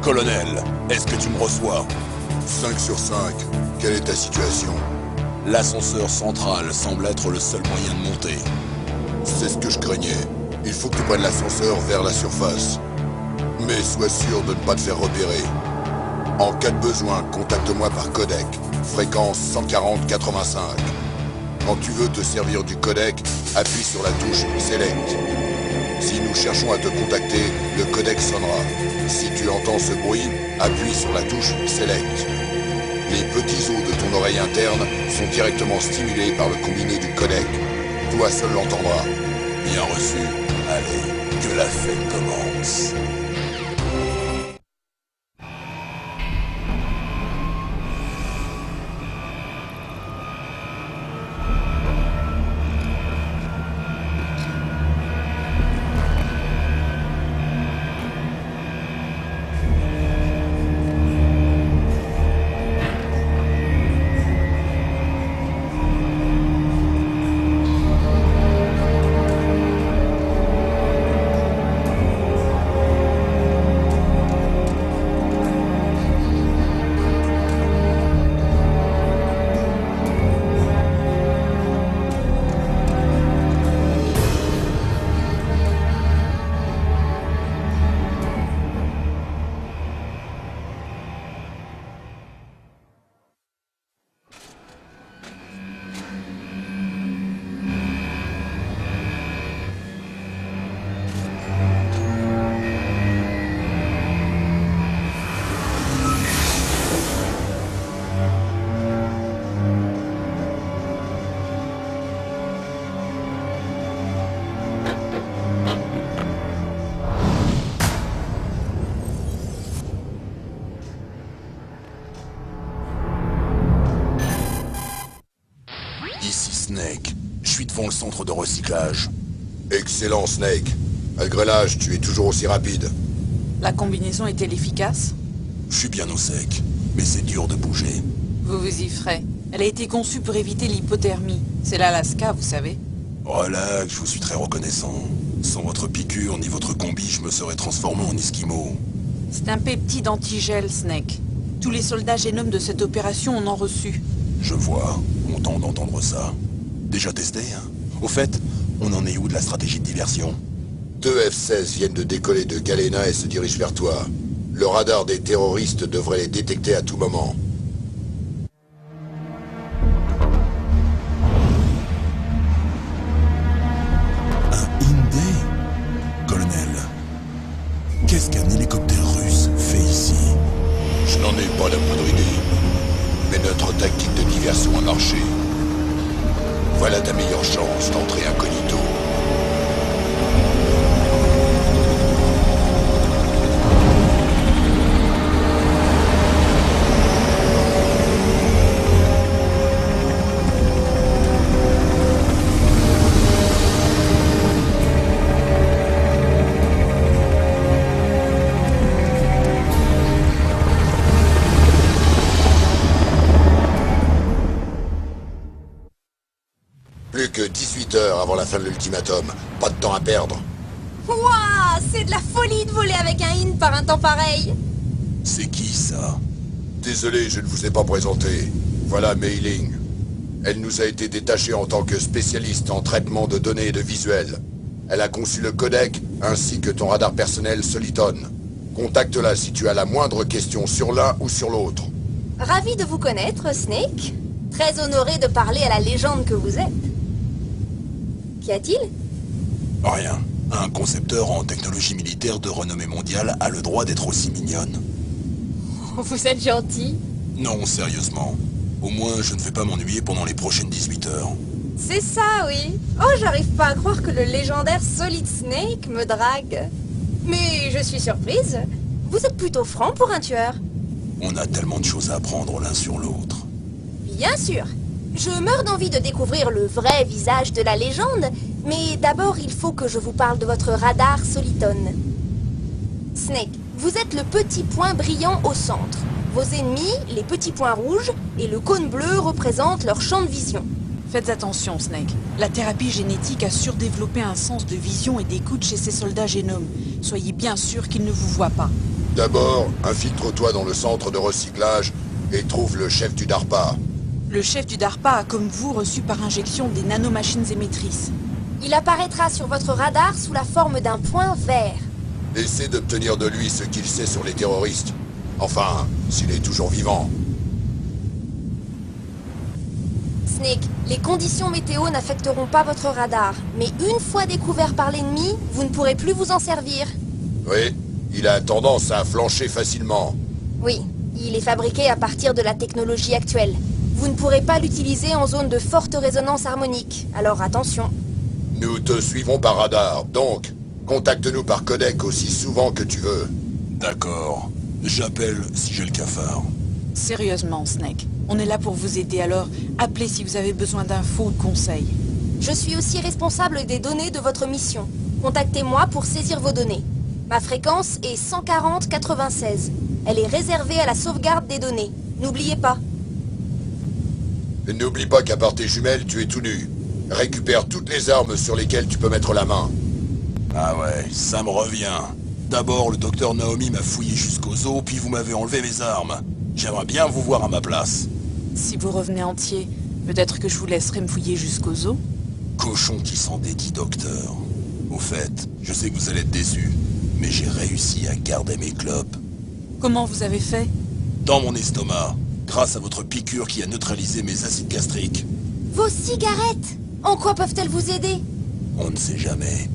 Colonel, est-ce que tu me reçois? 5 sur 5. Quelle est ta situation? L'ascenseur central semble être le seul moyen de monter. C'est ce que je craignais. Il faut que tu prennes l'ascenseur vers la surface. Mais sois sûr de ne pas te faire repérer. En cas de besoin, contacte-moi par codec. Fréquence 140-85. Quand tu veux te servir du codec, appuie sur la touche Select. Si nous cherchons à te contacter, le codec sonnera. Si tu entends ce bruit, appuie sur la touche Select. Les petits os de ton oreille interne sont directement stimulés par le combiné du codec. Toi seul l'entendras. Bien reçu. Allez, que la fête commence. Ici Snake. Je suis devant le centre de recyclage. Excellent, Snake. Malgré l'âge, tu es toujours aussi rapide. La combinaison est-elle efficace? Je suis bien au sec, mais c'est dur de bouger. Vous vous y ferez. Elle a été conçue pour éviter l'hypothermie. C'est l'Alaska, vous savez. Relax, je vous suis très reconnaissant. Sans votre piqûre ni votre combi, je me serais transformé en esquimau. C'est un peptide antigel, Snake. Tous les soldats génomes de cette opération en ont reçu. Je vois, content d'entendre ça. Déjà testé, hein? Au fait, on en est où de la stratégie de diversion? 2 F-16 viennent de décoller de Galena et se dirigent vers toi. Le radar des terroristes devrait les détecter à tout moment. Un Hyundai? Colonel, qu'est-ce qu'un hélicoptère russe fait ici? Je n'en ai pas la moindre idée. Mais notre tactique de diversion a marché. Voilà ta meilleure chance d'entrer incognito. Plus que 18 heures avant la fin de l'ultimatum. Pas de temps à perdre. Wouah, c'est de la folie de voler avec un IN par un temps pareil. C'est qui, ça? Désolé, je ne vous ai pas présenté. Voilà Mei Ling. Elle nous a été détachée en tant que spécialiste en traitement de données et de visuels. Elle a conçu le codec, ainsi que ton radar personnel Soliton. Contacte-la si tu as la moindre question sur l'un ou sur l'autre. Ravi de vous connaître, Snake. Très honoré de parler à la légende que vous êtes. Qu'y a-t-il? Rien. Un concepteur en technologie militaire de renommée mondiale a le droit d'être aussi mignonne. Vous êtes gentil. Non, sérieusement. Au moins, je ne vais pas m'ennuyer pendant les prochaines 18 heures. C'est ça, oui. Oh, j'arrive pas à croire que le légendaire Solid Snake me drague. Mais je suis surprise. Vous êtes plutôt franc pour un tueur. On a tellement de choses à apprendre l'un sur l'autre. Bien sûr. Je meurs d'envie de découvrir le vrai visage de la légende, mais d'abord il faut que je vous parle de votre radar Soliton. Snake, vous êtes le petit point brillant au centre. Vos ennemis, les petits points rouges, et le cône bleu représentent leur champ de vision. Faites attention, Snake. La thérapie génétique a surdéveloppé un sens de vision et d'écoute chez ces soldats génomes. Soyez bien sûr qu'ils ne vous voient pas. D'abord, infiltre-toi dans le centre de recyclage et trouve le chef du DARPA. Le chef du DARPA a, comme vous, reçu par injection des nanomachines émettrices. Il apparaîtra sur votre radar sous la forme d'un point vert. Essaie d'obtenir de lui ce qu'il sait sur les terroristes. Enfin, s'il est toujours vivant. Snake, les conditions météo n'affecteront pas votre radar, mais une fois découvert par l'ennemi, vous ne pourrez plus vous en servir. Oui, il a tendance à flancher facilement. Oui, il est fabriqué à partir de la technologie actuelle. Vous ne pourrez pas l'utiliser en zone de forte résonance harmonique, alors attention. Nous te suivons par radar, donc contacte-nous par codec aussi souvent que tu veux. D'accord. J'appelle si j'ai le cafard. Sérieusement, Snake. On est là pour vous aider, alors appelez si vous avez besoin d'infos ou de conseils. Je suis aussi responsable des données de votre mission. Contactez-moi pour saisir vos données. Ma fréquence est 140-96. Elle est réservée à la sauvegarde des données. N'oubliez pas. N'oublie pas qu'à part tes jumelles, tu es tout nu. Récupère toutes les armes sur lesquelles tu peux mettre la main. Ah ouais, ça me revient. D'abord, le docteur Naomi m'a fouillé jusqu'aux os, puis vous m'avez enlevé mes armes. J'aimerais bien vous voir à ma place. Si vous revenez entier, peut-être que je vous laisserai me fouiller jusqu'aux os. Cochon qui s'en dédie, docteur. Au fait, je sais que vous allez être déçus, mais j'ai réussi à garder mes clopes. Comment vous avez fait? Dans mon estomac, grâce à votre piqûre qui a neutralisé mes acides gastriques. Vos cigarettes! En quoi peuvent-elles vous aider? On ne sait jamais.